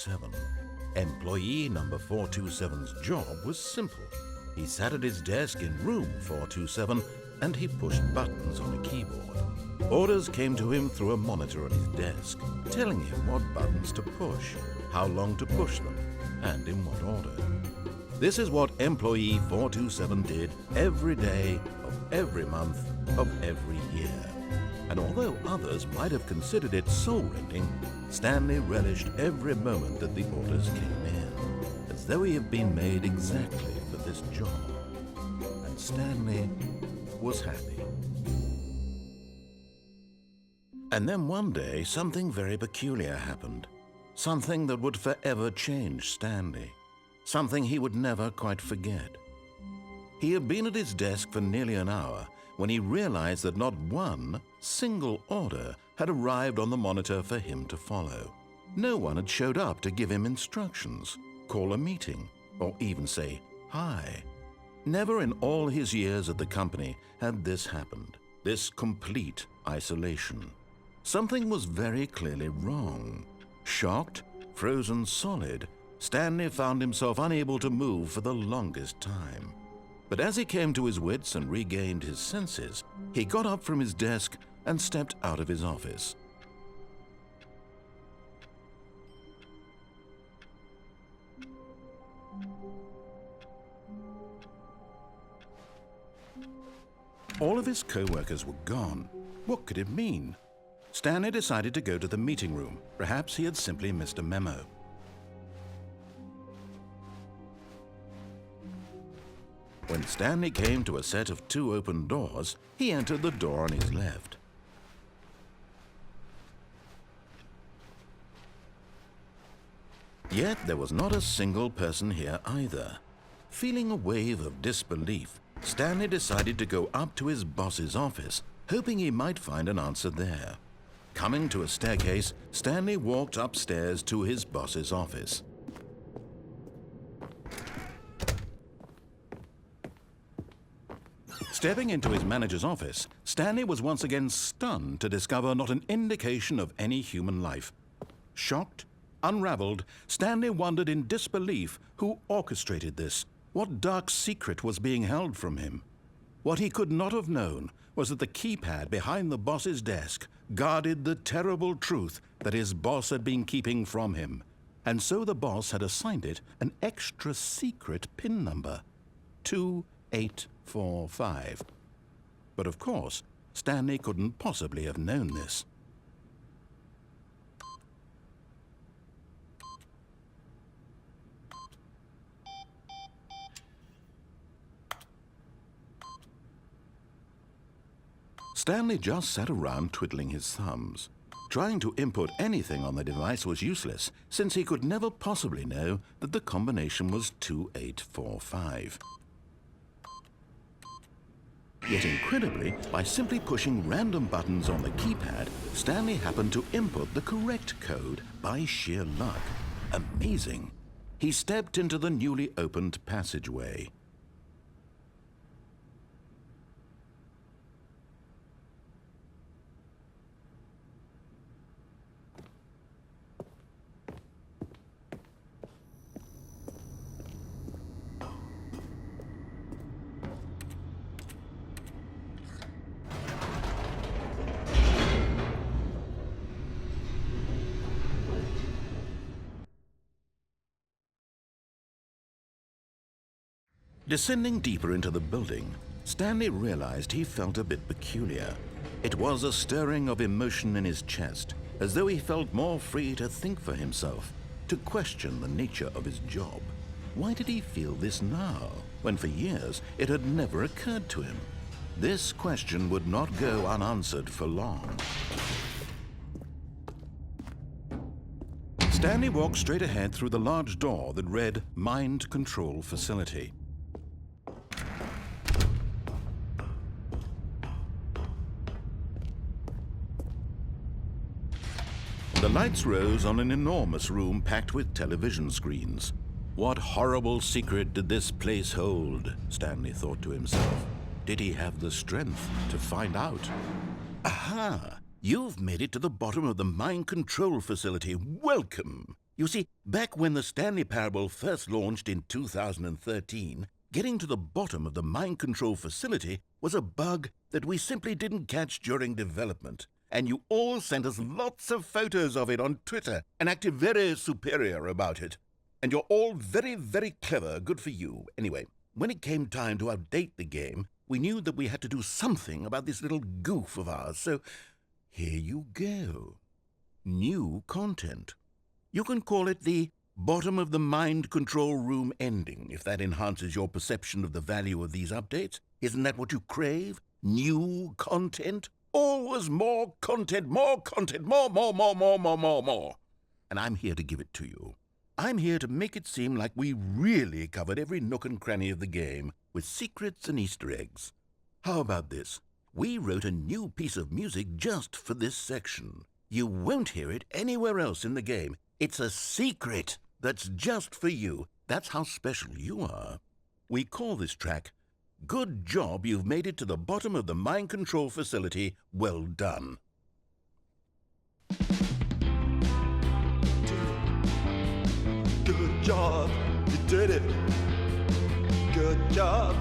7. Employee number 427's job was simple. He sat at his desk in room 427 and he pushed buttons on a keyboard. Orders came to him through a monitor on his desk, telling him what buttons to push, how long to push them, and in what order. This is what employee 427 did every day of every month of every year. And although others might have considered it soul-rending, Stanley relished every moment that the orders came in, as though he had been made exactly for this job. And Stanley was happy. And then one day, something very peculiar happened. Something that would forever change Stanley. Something he would never quite forget. He had been at his desk for nearly an hour when he realized that not one single order had arrived on the monitor for him to follow. No one had showed up to give him instructions, call a meeting, or even say hi. Never in all his years at the company had this happened, this complete isolation. Something was very clearly wrong. Shocked, frozen solid, Stanley found himself unable to move for the longest time. But as he came to his wits and regained his senses, he got up from his desk and stepped out of his office. All of his co-workers were gone. What could it mean? Stanley decided to go to the meeting room. Perhaps he had simply missed a memo. When Stanley came to a set of 2 open doors, he entered the door on his left. Yet there was not a single person here either. Feeling a wave of disbelief, Stanley decided to go up to his boss's office, hoping he might find an answer there. Coming to a staircase, Stanley walked upstairs to his boss's office. Stepping into his manager's office, Stanley was once again stunned to discover not an indication of any human life. Shocked, unraveled, Stanley wondered in disbelief who orchestrated this, what dark secret was being held from him. What he could not have known was that the keypad behind the boss's desk guarded the terrible truth that his boss had been keeping from him. And so the boss had assigned it an extra secret PIN number, 2845. But of course, Stanley couldn't possibly have known this. Stanley just sat around twiddling his thumbs. Trying to input anything on the device was useless, since he could never possibly know that the combination was 2845. Yet incredibly, by simply pushing random buttons on the keypad, Stanley happened to input the correct code by sheer luck. Amazing! He stepped into the newly opened passageway. Descending deeper into the building, Stanley realized he felt a bit peculiar. It was a stirring of emotion in his chest, as though he felt more free to think for himself, to question the nature of his job. Why did he feel this now, when for years it had never occurred to him? This question would not go unanswered for long. Stanley walked straight ahead through the large door that read Mind Control Facility. The lights rose on an enormous room packed with television screens. What horrible secret did this place hold? Stanley thought to himself. Did he have the strength to find out? Aha! You've made it to the bottom of the mind control facility. Welcome! You see, back when the Stanley Parable first launched in 2013, getting to the bottom of the mind control facility was a bug that we simply didn't catch during development. And you all sent us lots of photos of it on Twitter and acted very superior about it. And you're all very, very clever. Good for you. Anyway, when it came time to update the game, we knew that we had to do something about this little goof of ours. So here you go. New content. You can call it the bottom of the mind control room ending, if that enhances your perception of the value of these updates. Isn't that what you crave? New content? Always more content, more content, more. And I'm here to give it to you. I'm here to make it seem like we really covered every nook and cranny of the game with secrets and Easter eggs. How about this? We wrote a new piece of music just for this section. You won't hear it anywhere else in the game. It's a secret that's just for you. That's how special you are. We call this track, Good Job You've Made It to the Bottom of the Mind Control Facility. Well done. Good job, you did it. Good job.